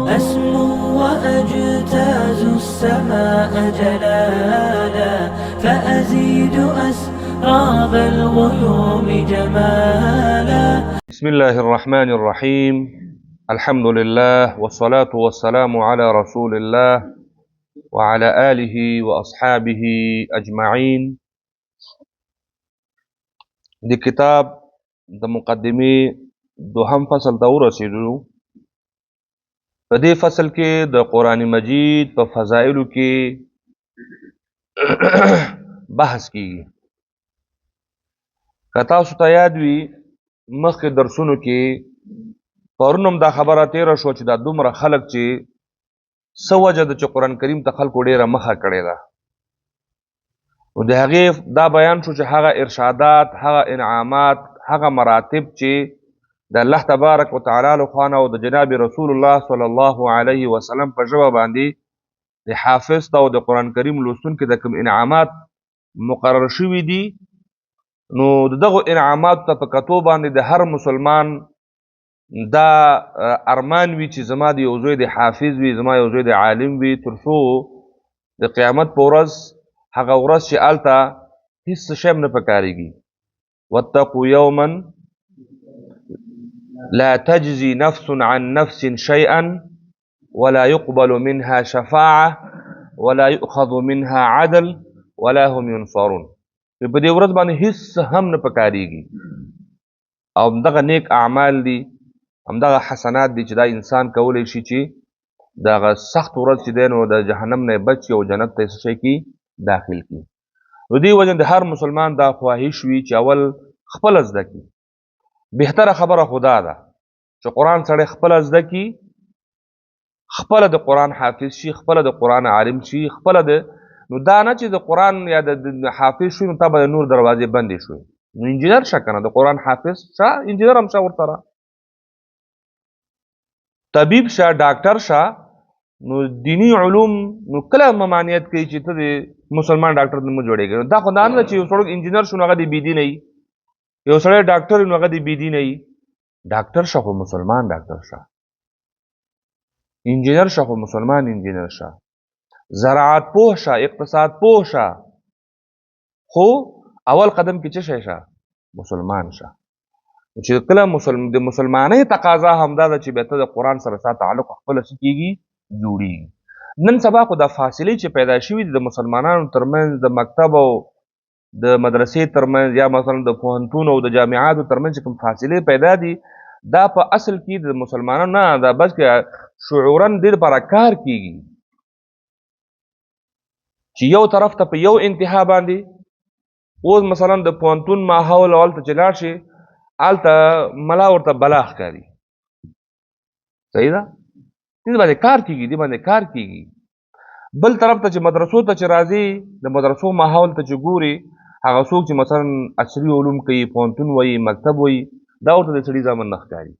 أسمو وأجتاز السماء جلالا فأزيد أسراب الغيوم جمالا. بسم الله الرحمن الرحيم. الحمد لله والصلاة والسلام على رسول الله وعلى آله وأصحابه أجمعين. دي کتاب د مقدمه دوهم فصل ته ورسېدو. په دې فصل کې د قرآن مجید په فضایلو کې بحث کیږي. که تاسو ته یاد وي مخکې درسونو کې پرون هم دا خبره تېره شوه چې دا دومره خلک چې څه وجه ده چې قرآن کریم ته خلکو ډېره مخه کړې ده، نو د هغې دا بیان شو چې هغه ارشادات، هغه انعامات، هغه مراتب چې د الله تبارک وتعالی لخوا نه او د جناب رسول الله صلی الله علیه وسلم په ژبه باندې د حافظ ته او د قرآن کریم لوستونکي د کوم انعامات مقرر شوي دي، نو دغه انعاماتو ته په کتو باندې د هر مسلمان دا ارمان وي چې زما د یو زوی د حافظ وي، زما یو زوی د عالم وي، تر څو د قیامت په ورځ هغه ورځ چې هلته هېڅ شی هم نه پکارېږي. واتقوا یوما لا تجزي نفس عن نفس شيئا ولا يقبل منها شفاعة ولا يؤخذ منها عدل ولا هم ينصرون. په دې ورځ باندې هېڅ هم نه پکارېږي، او همدغه نیک اعمال دي، همدغه حسنات دي چې دا انسان کولی شي چې دغه سخت ورځ چې دی نو د جهنم نه بچ کړي او جنت ته څه شی کړي، داخل کړي. نو دې وجه د هر مسلمان دا خواهش وي چې اول خپله زده کړي. بهتره خبره خو دا ده چې قرآن سړی خپله زده کړي، خپله د قرآن حافظ شي، خپله د قرآن عالم شي، خپله د نو دا نه چې د قرآن یا د حافظ شوي نو تا به د نور دروازې بندې شوي. نو انجینر شه که نه، د قرآن حافظ شه، انجینر هم شه، ورسره طبیب شه، ډاکټر شه. نو دینی علوم نو کله ممانعت کوي چې ته د مسلمان ډاکټر نه مه جوړېږي. دا خو دا نه ده چې یو سړی انجینر شو نو هغه د بېدینه وي، یو سړی ډاکټر نو هغه د بېدینه وي. ډاکټر شه خو مسلمان ډاکټر شه، انجینر شه خو مسلمان انجینر شه، زراعت پوه شه، اقتصاد پوه شه، خو اول قدم کې څه شی شه؟ مسلمان شه. چې کله د مسلمانۍ تقاضا همدا ده چې بیا ته د قرآن سره ستا تعلق خپله څه کېږي؟ جوړېږي. نن سبا خو دا فاصلې چې پیدا شوي دي د مسلمانانو ترمنځ، د مکتب او د مدرسې ترمنځ، یا مثلا د پوهنتون او د جامعاتو ترمنځ چې کوم فاصلې پیدا دي، دا په اصل کې د مسلمانانو نه، دا بلکې شعورا دې لپاره کار کېږي چې یو طرف ته په یو انتها باندې اوس مثلا د پوهنتون ماحول او هلته چې لاړ شي هلته ملا ورته بلا ښکاري. صحیح ده؟ دې باندې کار کېږي، دې باندې کار کېږي. بل طرف ته چې مدرسو ته چې راځي، د مدرسو ماحول ته چې ګوري، هغه څوک چې مثلا عصري علوم کوي، پوهنتون وایي، مکتب وایي، دا ورته د سړي ځامن نه ښکاري.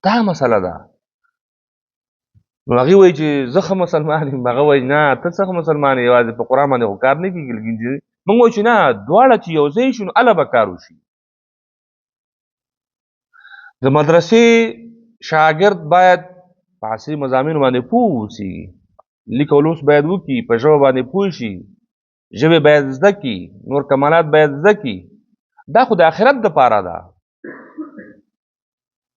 دا مسله ده. نو هغې وایي چې زه ښه مسلمان یم، هغه وایي نه ته څه ښه مسلمان یې، یوازې په قرآن باندې خو کار نه کېږي. موږ وایو چې نه، دواړه چې یو ځای شي نو هله به کار وشي. د مدرسې شاګرد باید په عصري مضامینو باندې پوه اوسي، لیک او لوست باید وکړي، په ژبه باندې پوه شي، ژبې باید زده کړي، نور کمالات باید زده کړي. دا خو د آخرت دپاره ده،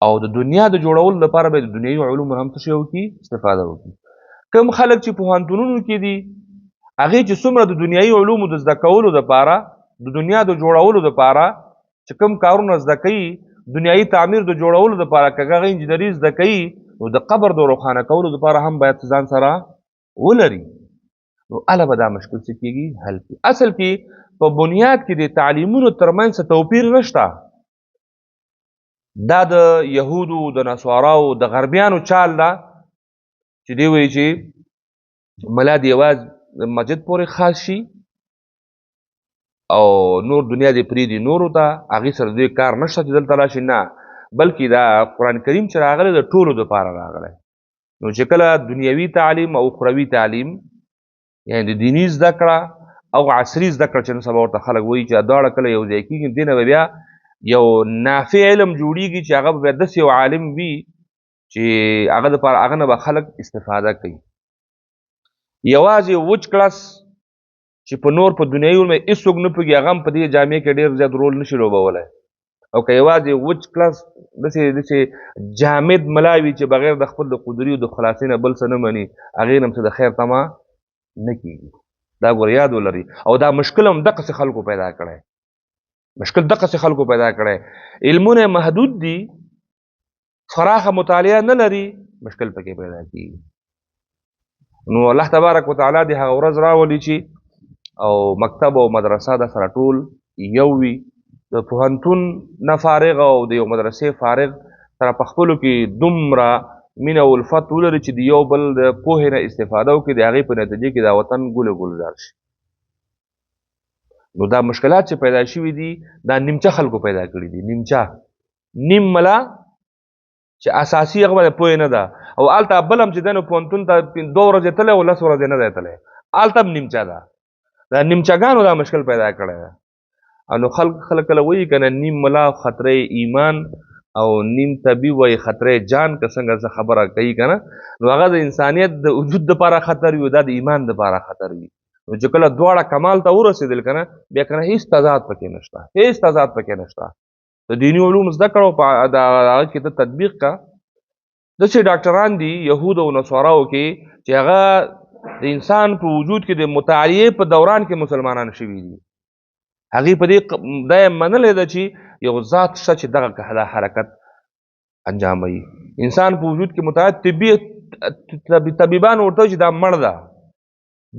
او د دنیا د جوړولو لپاره باید د دنیوي علومو هم څه شی وکړي؟ استفاده وکړي. کوم خلک چې پوهنتونونو کې دي هغې چې څومره د دنیایي علومو د زده کولو دپاره، د دنیا د جوړولو دپاره چې کوم کارونه زده کوي، دنیایي تعمیر د جوړولو دپاره که هغه انجینري زده کوي، نو د قبر د روښانه کولو دپاره هم باید ځان سره ولري. نو هله به دا مشکل څه کېږي؟ حل کېږي. اصل کې په بنیاد کې د تعلیمونو ترمنځ څه توپیر نشته. دا د یهودو، د نصاراو، د غربیانو چال ده چې دوی وایي چې ملا د یوازې مسجد پورې خاص شي او نور دنیا دې پرېږدي نورو ته، هغې سره دوی کار نشته چې دلته راشي. نه، بلکې دا قرآن کریم چې راغلی د ټولو دپاره راغلی. نو چې کله دنیوي تعلیم او اخروي تعلیم، یعنې د دیني زده کړه او عصري زده کړه چې نن سبا ورته خلک وایي چې دواړه کله یو ځای کېږي، دې نه به بیا یو نافع علم جوړیږي چې هغه به داسې یو عالم وي چې هغه دپاره هغه نه به خلک استفاده کوي. یوازې وچ کړس چې په نور په دنیایي علوم هېڅوک نه پوهېږي هغه هم په دې جامع کې ډېر زیات رول نشي لوبولی. او که یوازې وچ کلس داسې جامد ملا وي چې بغیر د خپل د قدري او د خلاصۍ نه بل څه نه مني هغې نه هم څه د خیر تمه نه کېږي. دا ګوره یاد ولري. او دا مشکل هم دقسې خلکو پیدا کړی، مشکل دقسې خلکو پیدا کړی. علمونه محدود دي، فراخه مطالعه نه لري، مشکل پکې پیدا کېږي. نو الله تبارک وتعالی دې هغه ورځ راولي چې او مکتب او مدرسه د سره ټول یو وي، د پوهنتون نه فارغ او د یو مدرسې فارغ سره په خپلو کې دومره مینه او الفت ولري چې د یو بل د پوهې نه استفاده وکړي، د هغې په نتیجې کې دا وطن ګل ګلزار شي. نو دا مشکلات چې پیدا شوي دي دا نیمچه خلکو پیدا کړي دي. نیمچه نیم ملا چې اساسي هغه باندې پوهې نه ده، او هلته بل هم چې دی نو پوهنتون ته 2 ورځې تللی او 10 ورځې نه دی تللی، هلته هم نیمچه ده. دا نیمچهګانو دا مشکل پیدا کړی ده. او نو خلک کله وایي که نه نیم ملا خطره ایمان او نیم طبي وایي خطره جان، که څنګه څه خبره کوي که نه، نو هغه د انسانیت د وجود دپاره خطر وي او دا د ایمان دپاره خطر وي. نو چې کله دواړه کمال ته ورسېدل که نه بیا که نه هېڅ تضاد پکې نشته، هېڅ تضاد پکې نشته. د دیني علوم زده کړه په هغه کې ته تطبیق کا. داسې ډاکټران دي یهود او نصاراو کې چې هغه د انسان په وجود کې د مطالعې په دوران کې مسلمانان شوي دي. هغې په دې دا یې منلی ده چې یو ذات شته چې دغه دا حرکت انجاموي. انسان په وجود کې مطالعه طبیبان ورته چې دا مړ ده،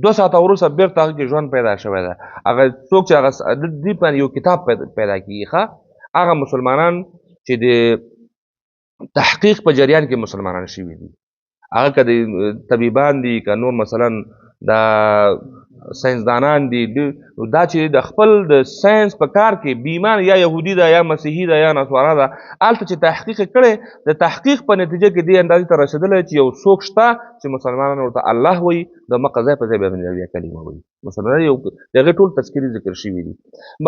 2 ساعته وروسته بېرته هغه کې ژوند پیدا شوی ده. هغه څوک چې هغه دې باندې یو کتاب پیدا کېږي، هغه مسلمانان چې د تحقیق په جریان کې مسلمانان شوي دي، هغه که د طبیبان دي که نور مثلا دا ساینسدانان دي، دا چې د خپل د ساینس په کار کې بیمان یا یهودي ده یا مسیحي ده یا نصارا ده، هلته چې تحقیق یې کړی د تحقیق په نتیجه کې دې اندازې ته رسېدلی چې یو څوک شته چې مسلمانان ورته الله وایي، د مقه ځای په ځای بیا کلمه وایي. مسلمانان یو د هغې ټول تذکرې ذکر شوي دي.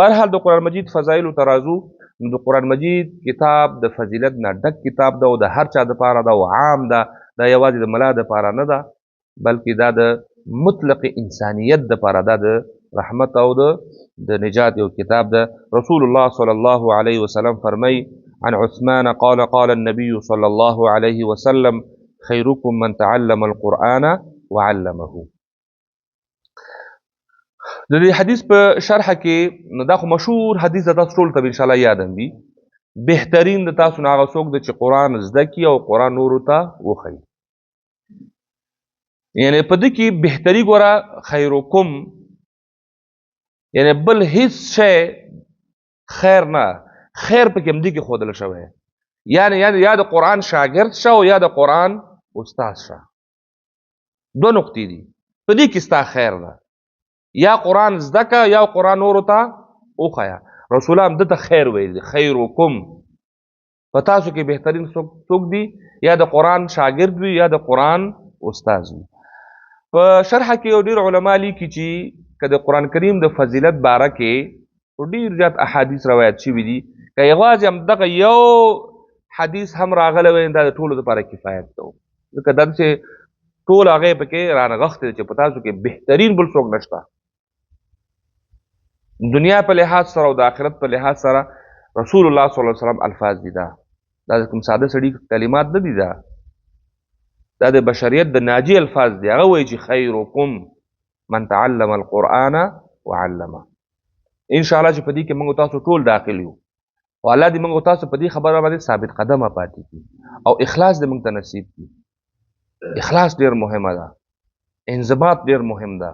بهرحال د قرآن مجید فضایلو ته راځو، نو د قرآن مجید کتاب د فضیلت نه ډک کتاب ده او د هر چا دپاره ده او عام ده. دا یوازې د ملا دپاره نه ده بلکې دا د مطلق انسانیت دپاره دا د رحمت او د نجات یو کتاب ده. رسول الله صلی الله علیه وسلم فرمای عن عثمان قال قال النبي صلی الله علیه وسلم خیرکم من تعلم القرآن وعلمه. د دې حدیث په شرحه کې نو دا خو مشهور حدیث ده، تاسو ټول ته به انشاءالله یاد هم وي. بهترین د تاسو نه هغه څوک دی چې قرآن زده کړي او قرآن نورو ته وښیي. یعنی په دې کې بهتري ګوره خیرکم، یعنی بل هیڅ شی خیر نه، خیر پکې همدې کې ښودل شوی، یعنی یا د قرآن شاګرد شه او یا د قرآن استاد شه. 2 نقطې دي په دې کې ستا خیر ده، یا قرآن زده که یا قرآن نورو ته وښیه. رسول الله دته خیر ویل دي، خیرکم په تاسو کې بهترین څوک دی یا د قرآن شاګرد وي یا د قرآن استاد وي. په شرحه کې یو ډېر علما لیکي چې که د قرآن کریم د فضیلت باره کې ډېر زیات احادیث روایت شوي دي، که یوازې همدغه یو حدیث هم راغلی وی دا د ټولو دپاره کفایت ده، ځکه دا چې ټول هغې پکې رانغښتې ده چې په تاسو کې بهترین بل څوک نشته. دنیا په لحاظ سره او د آخرت په لحاظ سره رسول الله صلی الله علیه وسلم الفاظ دي، دا کوم ساده سړي کلمات نه دي، دا د بشریت د ناجی الفاظ دي. هغه وایي چې خیرکم من تعلم القرآن وعلمه. انشاءالله چې په دې کې موږ تاسو ټول داخل یو او الله دې موږ تاسو په دې خبره باندې ثابت قدمه پاتې کړي او اخلاص دې موږ ته نصیب کړي. اخلاص ډېر مهمه ده، انضباط ډېر مهم ده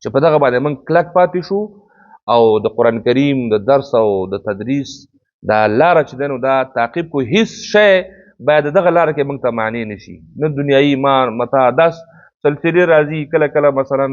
چې په دغه باندې موږ کلک پاتې شو او د قرآن کریم د درس او د تدریس دا لاره چې دی نو دا تعقیب کو. هیڅ شی باید دغه لاره کې موږ ته معنی نشي، نه دنیایي متاع، دا سلسلې راځي، کله کله مثلا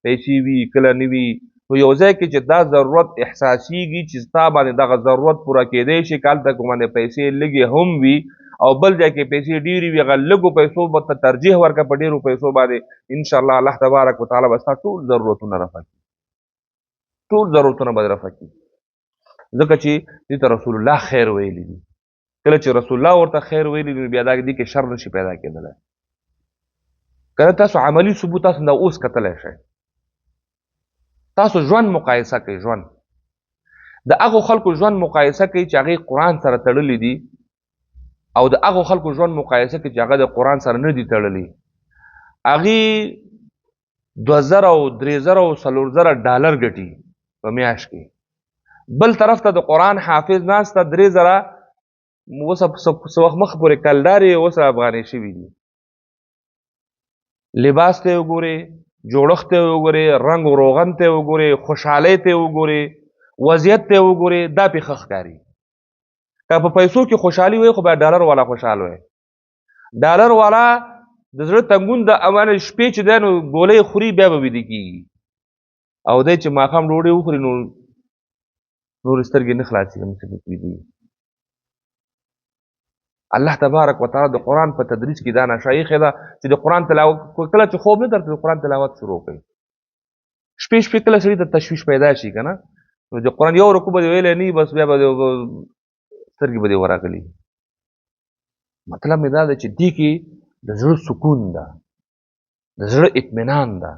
پیسې وي کله نه وي، نو یو ځای کې چې دا ضرورت احساسیږي چې ستا باندې دغه ضرورت پوره کېدی شي، که هلته کوم باندې پیسې لږې هم وي او بل ځای کې پیسې ډېرې وي، هغه لږو پیسو به ته ترجیح ورکړه په ډېرو پیسو باندې، انشاءالله الله تبارک وتعالی به ستا ټول ضرورتونه رفع کړي، ټول ضرورتونه به رفع کړي، ځکه چې دې ته رسول الله خیر ویلی دي. کله چې رسول الله ورته خیر ویلي نو بیا دې کې شر نشي پیدا کېدلی. که تاسو عملي ثبوت تاسو دا اوس کتلی شئ، تاسو ژوند مقایسه کوئ، ژوند د هغو خلکو ژوند مقایسه کوي چې هغې قرآن سره تړلي دي او د هغو خلکو ژوند مقایسه کوي چې هغه د قرآن سره نه دي تړلي. هغې 2000 او 3000 او 4000 ډالر ګټي په میاشت کې، بل طرف ته د قرآن حافظ ناسته 3000 اوس څه وخت مخ پورې کلدارې اوس افغانۍ شوي دي. لباس ته یې وګورئ، جوړښت ته یې وګورئ، رنګ و روغن ته یې وګورئ، خوشحالۍ ته یې وګورئ، وضعیت ته یې وګورئ، دا پې ښه ښکاري. که په پیسو کې خوشحالي وي خو باید ډالر والا خوشحال وي. ډالر والا د زړه تنګون د امانه شپې چې دی نو ګولۍ خوري بیا به ویده کېږي، او دی چې ماښام ډوډۍ وخوري نو نورې سترګې نه خلاصېږي، همسې ویدېږي. الله تبارک وتعالی د قرآن په تدریس کې دا نشه ایښې ده چې د قرآن تلاوت کله چې خوب نه درته د قرآن تلاوت شروع کوي، شپې شپې کله سړي ته تشویش پیدا شي که نه، نو د قرآن یو رکوع به دې ویلی نه وي، بس بیا به سترګې به دې ورغلي. مطلب مې دا ده چې دې کې د زړه سکون ده، د زړه اطمینان ده.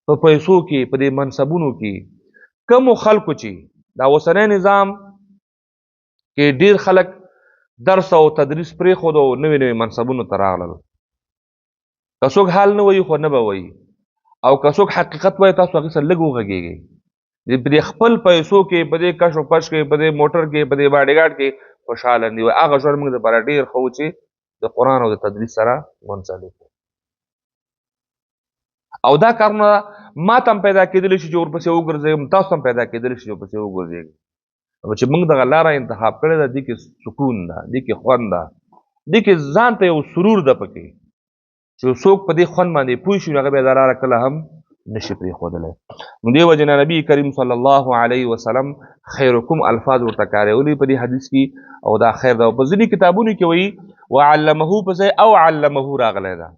په پیسو کې، په دې منصبونو کې کومو خلکو چې دا اوسنی نظام کې ډېر خلک درس او تدریس پرېښود او نوي نوي منصبونو ته راغلل. که څوک حال نه وایي خو نه به وایي، او که څوک حقیقت وایي تاسو هغې سره لږ وغږېږئ. په دې خپل پیسو کې، په دې کش و پش کې، په دې موټر کې، په دې باډیګارډ کې خوشحاله نه وي. هغه ژوند موږ دپاره ډېر ښه و چې د قرآن او د تدریس سره منسلک و. او دا کارونه ما ته هم پیدا کېدلی شي چې ورپسې وګرځېږم، تاسو هم پیدا کېدلی شي چې ورپسې وګرځېږئ. چې موږ دغه لاره انتخاب کړې ده، دې کې سکون ده، دې کې خوند ده، دې کې ځان ته یو سرور ده پکې چې څوک په دې خوند باندې پوه شي نو هغه بیا دا لاره کله هم نشي پرېښودلی. نو دې وجې نه نبي کریم صلی الله علیه وسلم خیرکم الفاظ ورته کارولي په دې حدیث کې، او دا خیر ده. او په ځینې کتابونو کې وایي وعلمه په ځای او علمه راغلی ده.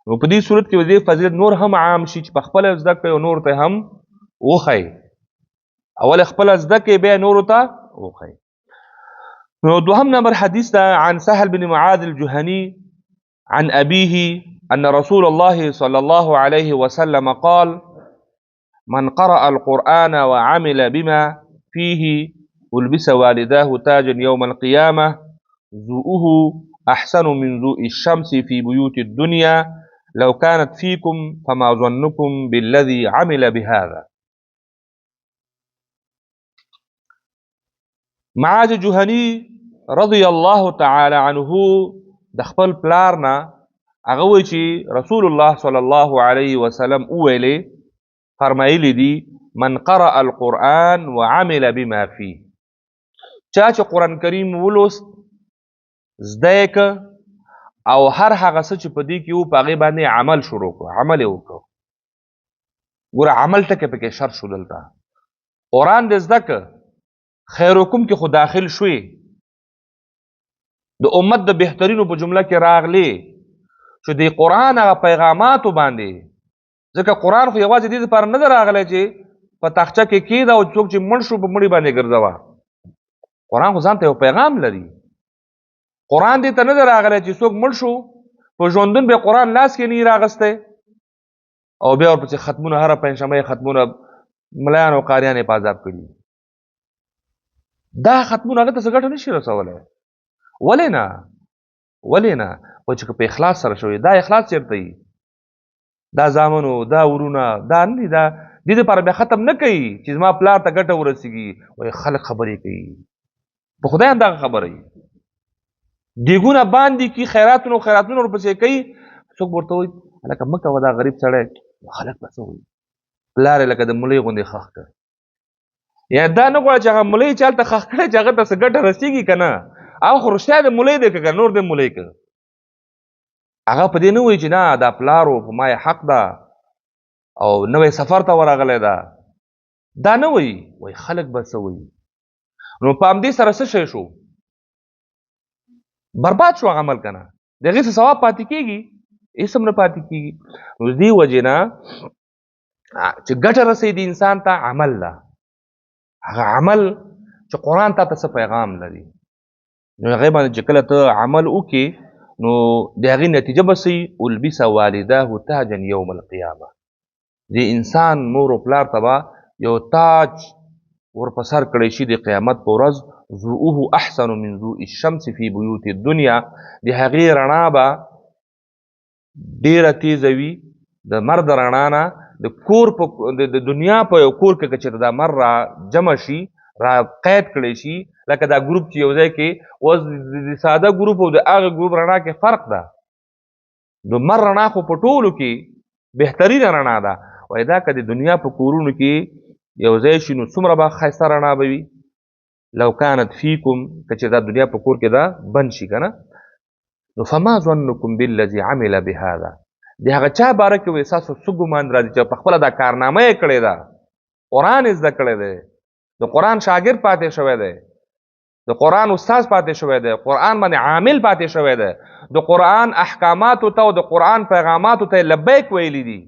نو په دې صورت کې دې فضیلت نور هم عام شي چې په خپله زده کړئ او نور ته هم وښئ. اول خپل زده کې بیا نورو ته وښئ. نو دوهم نمبر حدیث ده عن سهل بن معاذ الجهني عن أبيه أن رسول الله صلى الله عليه وسلم قال من قرأ القرآن وعمل بما فيه ألبس والداه تاجا يوم القيامة ذوؤه أحسن من ذوء الشمس في بيوت الدنيا لو كانت فيكم فما ظنكم بالذي عمل بهذا. معاذ جهني رضی الله تعالی عنه د خپل پلار نه هغه وایي چې رسول الله صلی الله علیه وسلم وویلې، فرمایلی دي من قرأ القرآن وعمل بما فيه، چا چې قرآن کریم ولوست، زده یې که او هر هغه څه چې په دې کې و په هغې باندې عمل شروع کړو، عمل یې وکړو. ګوره عمل ټکی پکې شرط شو. دلته قرآن دې زده که، خیرکم کې خو داخل شوې، د امت د بهترینو په جمله کې راغلی چې د قرآن هغه پیغاماتو باندې، ځکه قرآن خو یوازې دې دپاره نه ده راغلی چې په تاخچه کې کېده او څوک چې مړ شو په مړي باندې ګرځوه. قرآن خو ځان ته یو پیغام لري. قرآن دې ته نه ده راغلی چې څوک مړ شو په ژوندون به قرآن لاس کې نه راغستی او بیا ورپسې ختمونه، هره پنجشنبه ختمونه ملایان او قاریان یې په عذاب کړي. دا ختمونه هغه ته څه ګټه نشي رسولی. ولې نه؟ ولې نه؟ خو چې په اخلاص سره شوی، دا اخلاص چېرته وي؟ دا زامنو، دا ورونه، دا نه دي، دا دې دپاره بیا ختم نه کوي چې زما پلار ته ګټه ورسېږي. وایي خلک خبرې کوي، په خدای هم دغه خبره وي. دیګونه باندې کي، خیراتونه ورپسې کوي، څوک ورته وایي هلکه مه کوه دا غریب سړی، خلک به څه وایي؟ پلار یې لکه د ملۍ غوندې خښ کړ. یا دا نه غواړه چې هغه ملۍ چې هلته خښ کړی چې هغه ته څه ګټه رسېږي که نه، هغه خو رښتیا د ملۍ دی که نور د ملۍ که. هغه په دې نه وایي چې نه دا پلار و په ما یې حق ده او نوی سفر ته ورغلی ده، دا نه وایي. وایي خلک به څه وایي. نو په همدې سره څه شی شو؟ برباد شو عمل که نه، د هغې څه ثواب پاتې کېږي؟ هېڅ هم نه پاتې کېږي. نو دې وجې نه چې ګټه رسوي د انسان ته عمل ده. هغه عمل چې قرآن تا ته څه پیغام لري، نو هغې باندې چې کله ته عمل وکړې نو د هغې نتیجه به څه البس والداه تاجا یوم القیامه د انسان مور و پلار ته به یو تاج ورپه سر کړی شي د قیامت په ورځ ضوءه احسن من ضوء الشمس فی بیوت الدنیا د هغې رڼا به ډېره تیزه وي د مر د رڼا نه د کور د دنیا په یو کور کې که چېرته دا مر را جمع شي را قید کړی شي لکه دا ګروپ چې یو ځای کې اوس د ساده ګروپ او د هغه ګروپ رڼا کې فرق ده د مر رڼا خو په ټولو کې بهترینه رڼا ده وایي دا که د دنیا په کورونو کې یو ځای شي نو څومره به ښایسته رڼا به وي لو کانت فیکم که چې دا دنیا په کور کې دا بند شي که نه نو فما ظنکم بالذي عمل بهذا د هغه چا باره کې وایي ستاسو څه ګمان راځي چې پخپله دا کارنامه یې کړې ده قرآن یې زده کړی دی د قرآن شاګرد پاتې شوی دی د قرآن استاد پاتې شوی دی قرآن باندې عامل پاتې شوی دی د قرآن احکاماتو ته او د قرآن پیغاماتو ته لبیک ویلی دي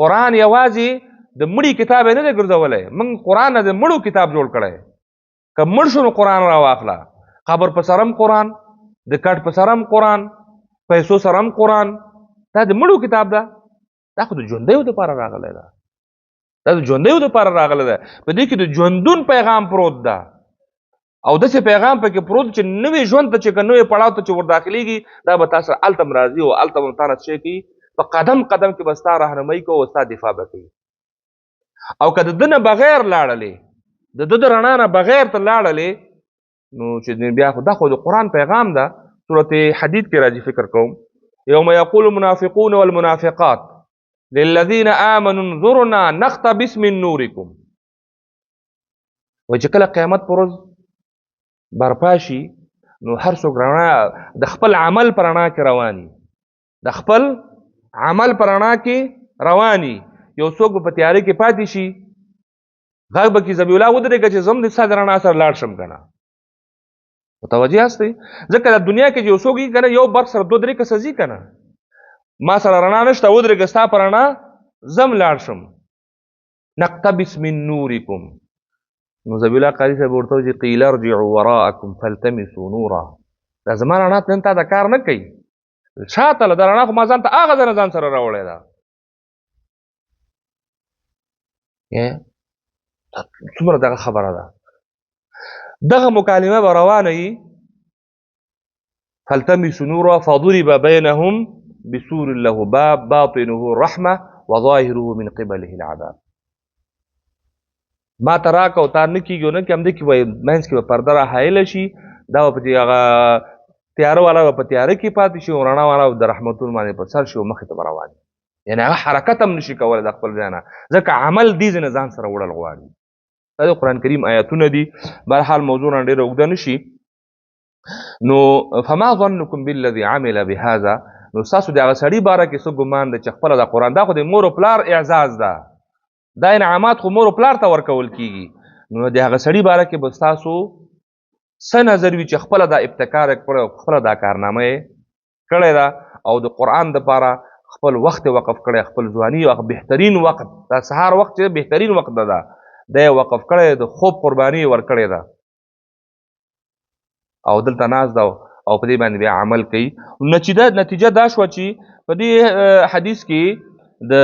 قرآن یوازې د مړي کتاب یې نه دی ګرځولی موږ قرآن نه د مړو کتاب جوړ کړی که مړ شو نو قرآن راواخله قبر په سره هم قرآن د کټ په سره هم قرآن پیسو سره هم قرآن دا د مړو کتاب ده دا خو د ژوندیو دپاره راغلی ده دا د ژوندیو دپاره راغلی ده په دې کې د ژوندون پیغام پروت ده او داسې پیغام پکې پروت چې نوې ژوند ته چې که نوې پړاو ته چې ورداخلېږي دا به تا سره هلته هم راځي او هلته به تا نه څه کوي په قدم قدم کې به ستا رهنمایي کوي او ستا دفاع به کوي او که د ده نه بغیر لاړلې د ده د رڼا نه بغیر ته لاړلې نو چې بیا خو دا خو د قرآن پیغام ده صورت حدید کې راځي فکر کوم یوم یقول المنافقون والمنافقات للذین آمنوا انظرنا نقتبس من نورکم وایي چې کله قیامت په ورځ برپا شي نو هر څوک رڼا د خپل عمل په رڼا کې رواني د خپل عمل په رڼا کې رواني یو څوک به په تیارې کې پاتې شي غږ به کې ذبیح الله ودرېږه چې زم د ستا د رڼا سره لاړ شم که نه متوجه یاستئ ځکه د دنیا کې چې یو څوک وي که نه یو برق سره دوه درې کسه ځي که نه ما سره رڼا نشته ودرېږه ستا په رڼا زم لاړ شم نقتبس من نورکم نو ذبیح الله قاري صاحب ورته وایي قیل ارجعوا وراءکم فالتمسوا نورا دا زما رڼا نن تا دا کار نه کوي شاته له دا رڼا خو ما ځان ته هغه ځای نه ځان سره راوړی ده څومره دغه خبره ده دغه مکالمه به روانه وي فالتمسوا نورا فضرب بینهم بسور له باب باطنه الرحمه وظاهره من قبله العذاب ما ته راکه او تا نه کېږي نه کې همدې کې به منځ کې به پرده را حایله شي دا به په هغه تیاره والا به په تیاره کې پاتې شي او رڼا والا به د رحمتونو باندې په سر شي او مخې ته به روان وي یعنې هغه حرکت هم نشي کولی د خپل ځای نه ځکه عمل دې ځای نه ځان سره وړل غواړي دا د قرآن کریم آیاتونه دي برحال موضوع نه ډېره اوږده نه شي نو فما ظنکم بالذي عمل بهذا نو ستاسو د هغه سړي باره کې څه ګمان ده چې خپله د قرآن دا خو د مور و پلار اعزاز ده دا انعامات خو مور و پلار ته ورکول کېږي نو د هغه سړي باره کې به ستاسو څه نظر وي چې خپله دا ابتکار یې کړی او خپله دا کارنامه یې کړې ده او د قرآن دپاره خپل وخت یې وقف کړی خپل ځواني وخت بهترین وخت دا سهار وخت چې بهترین وخت ده دا یې وقف کړی د خوب قرباني یې ورکړې ده او دلته ناست ده او په دې باندې بیا عمل کوي نتیجه دا شوه چې په دې حدیث کې د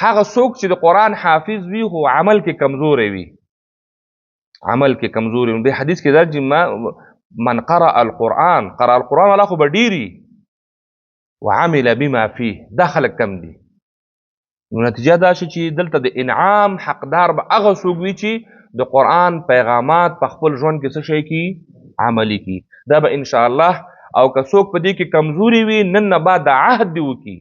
هغه څوک چې د قرآن حافظ وي خو عمل کې کمزوری وي عمل کې کمزوری وي دې حدیث کې دا چې من قرأ القرآن والا خو به ډېري وعمل بما فيه دا خلک کم دي نو نتیجه دا شي چې دلته د انعام حقدار به هغه څوک وي چې د قرآن پیغامات په خپل ژوند کې څه شی کي عملي کي دا به انشاءالله او که څوک په دې کې کمزوري وي نن نه بعد د عهد دې وکړي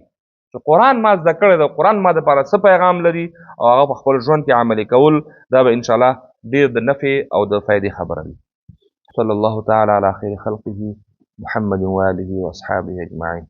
چې قرآن ما زده کړی ده قرآن ما دپاره څه پیغام لري او هغه په خپل ژوند کې عملي کول دا به انشاءالله ډېر د نفع او د فایدې خبره وي صلی الله تعالی علی خیر خلقه محمد و آله و اصحابه اجمعین